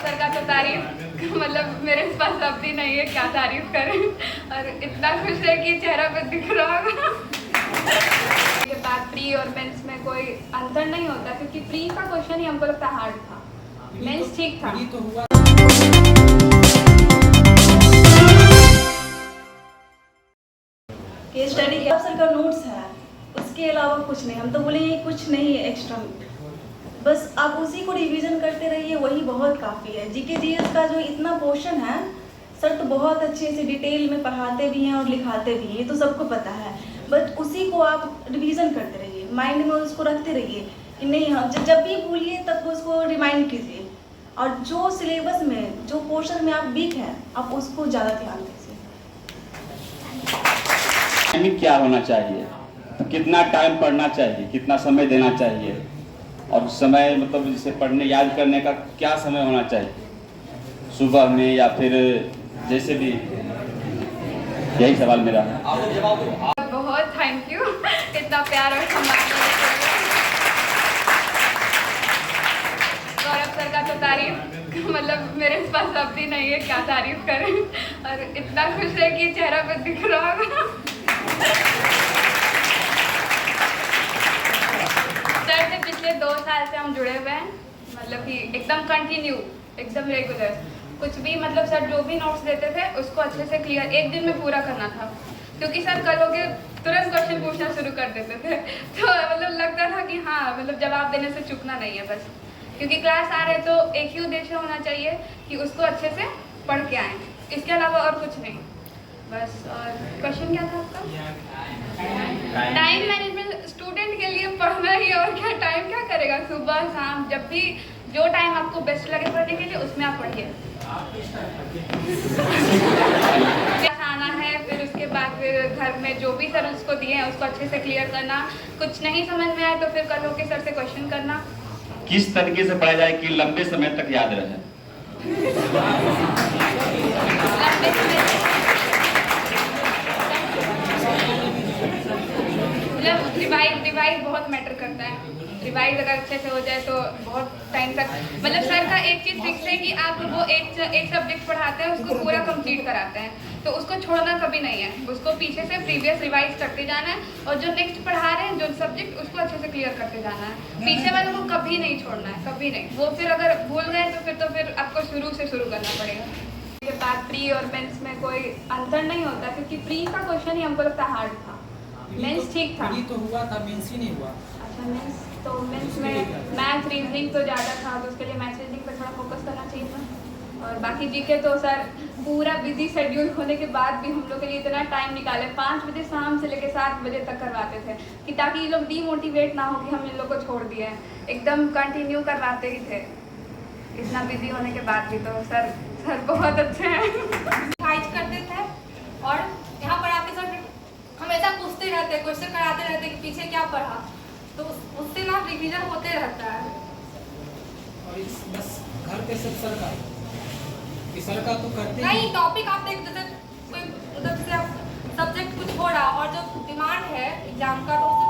Sir का तो तारीफ मतलब मेरे पास शब्द ही नहीं है क्या तारीफ करें, और इतना खुश है कि चेहरा पे दिख रहा होगा। के बाद प्री और मेंस में कोई अंतर नहीं होता, क्योंकि प्री का क्वेश्चन ही हमको लगता हार्ड था, मेंस ठीक था। केस स्टडी के सर का नोट्स है, उसके अलावा कुछ नहीं। हम तो बोलेंगे कुछ नहीं है एक्स्ट्रा, बस आप उसी को रिवीजन करते रहिए, वही बहुत काफ़ी है। जीके जीएस का जो इतना पोर्शन है, सर तो बहुत अच्छे से डिटेल में पढ़ाते भी हैं और लिखाते भी हैं, ये तो सबको पता है। बट उसी को आप रिवीजन करते रहिए, माइंड में उसको रखते रहिए कि नहीं, हाँ जब भी भूलिए तब उसको रिमाइंड कीजिए, और जो सिलेबस में जो पोर्शन में आप वीक हैं आप उसको ज़्यादा ध्यान दीजिए। टाइमिंग क्या होना चाहिए, कितना टाइम पढ़ना चाहिए, कितना समय देना चाहिए, और समय मतलब जैसे पढ़ने याद करने का क्या समय होना चाहिए, सुबह में या फिर जैसे भी, यही सवाल मेरा है। बहुत थैंक यू इतना प्यार और सम्मान। गौरव सर का तो तारीफ मतलब मेरे पास शब्द ही नहीं है क्या तारीफ करें, और इतना खुश है कि चेहरा पे दिख रहा होगा। सर से पिछले 2 साल से हम जुड़े हुए हैं, मतलब कि एकदम कंटिन्यू, एकदम रेगुलर। कुछ भी मतलब सर जो भी नोट्स देते थे उसको अच्छे से क्लियर एक दिन में पूरा करना था, क्योंकि सर कल हो के तुरंत क्वेश्चन पूछना शुरू कर देते थे, तो मतलब लगता था कि हाँ मतलब जवाब देने से चूकना नहीं है बस, क्योंकि क्लास आ रहे तो एक ही उद्देश्य होना चाहिए कि उसको अच्छे से पढ़ के आएँ, इसके अलावा और कुछ नहीं बस। और क्वेश्चन क्या था आपका? टाइम मैनेजमेंट स्टूडेंट के लिए पढ़ना ही, और क्या टाइम क्या करेगा, सुबह शाम जब भी जो टाइम आपको बेस्ट लगे पढ़ने के लिए उसमें आप पढ़िए। आना है, फिर उसके बाद फिर घर में जो भी सर उसको दिए हैं उसको अच्छे से क्लियर करना, कुछ नहीं समझ में आए तो फिर कल होके सर से क्वेश्चन करना। किस तरीके से पढ़ा जाए कि लंबे समय तक याद रहे? लंबे समय मतलब रिवाइज बहुत मैटर करता है। रिवाइज अगर अच्छे से हो जाए तो बहुत टाइम तक, मतलब सर का एक चीज़ फिक्स है कि आप वो एक सब्जेक्ट पढ़ाते हैं उसको पूरा कंप्लीट कराते हैं, तो उसको छोड़ना कभी नहीं है, उसको पीछे से प्रीवियस रिवाइज करते जाना है, और जो नेक्स्ट पढ़ा रहे हैं जो सब्जेक्ट उसको अच्छे से क्लियर करते जाना है। पीछे वालों को कभी नहीं छोड़ना है, कभी नहीं। वो फिर अगर भूल गए तो फिर आपको शुरू से शुरू करना पड़ेगा। के बाद प्री और मेंस में कोई अंतर नहीं होता, क्योंकि प्री का क्वेश्चन ही हमको लगता हार्ड था, मेंस ठीक था। प्री तो हुआ था, मेंस ही नहीं हुआ। अच्छा मेंस, तो मेंस में मैथ रीजनिंग तो ज़्यादा था, तो उसके लिए मैथ रीजनिंग पर थोड़ा फोकस करना चाहिए था। और बाकी जीके तो सर पूरा बिजी शेड्यूल होने के बाद भी हम लोग के लिए इतना टाइम निकाले, 5 बजे शाम से लेकर 7 बजे तक करवाते थे, कि ताकि ये लोग डीमोटिवेट ना हो कि हम इन लोग को छोड़ दिए हैं, एकदम कंटिन्यू करवाते ही थे इतना बिजी होने के बाद भी। तो सर बहुत अच्छे हैं। गाइड करते थे, और यहाँ पर आके सर हमेशा पूछते रहते, क्वेश्चन कराते रहते कि पीछे क्या पढ़ा, तो उससे ना रिवीजन होते रहता है। और इस बस घर पे सब सर का तो करते नहीं, टॉपिक आप देख देते कोई, मतलब जैसे आप सब्जेक्ट कुछ हो रहा और जो डिमांड है एग्जाम का, तो उससे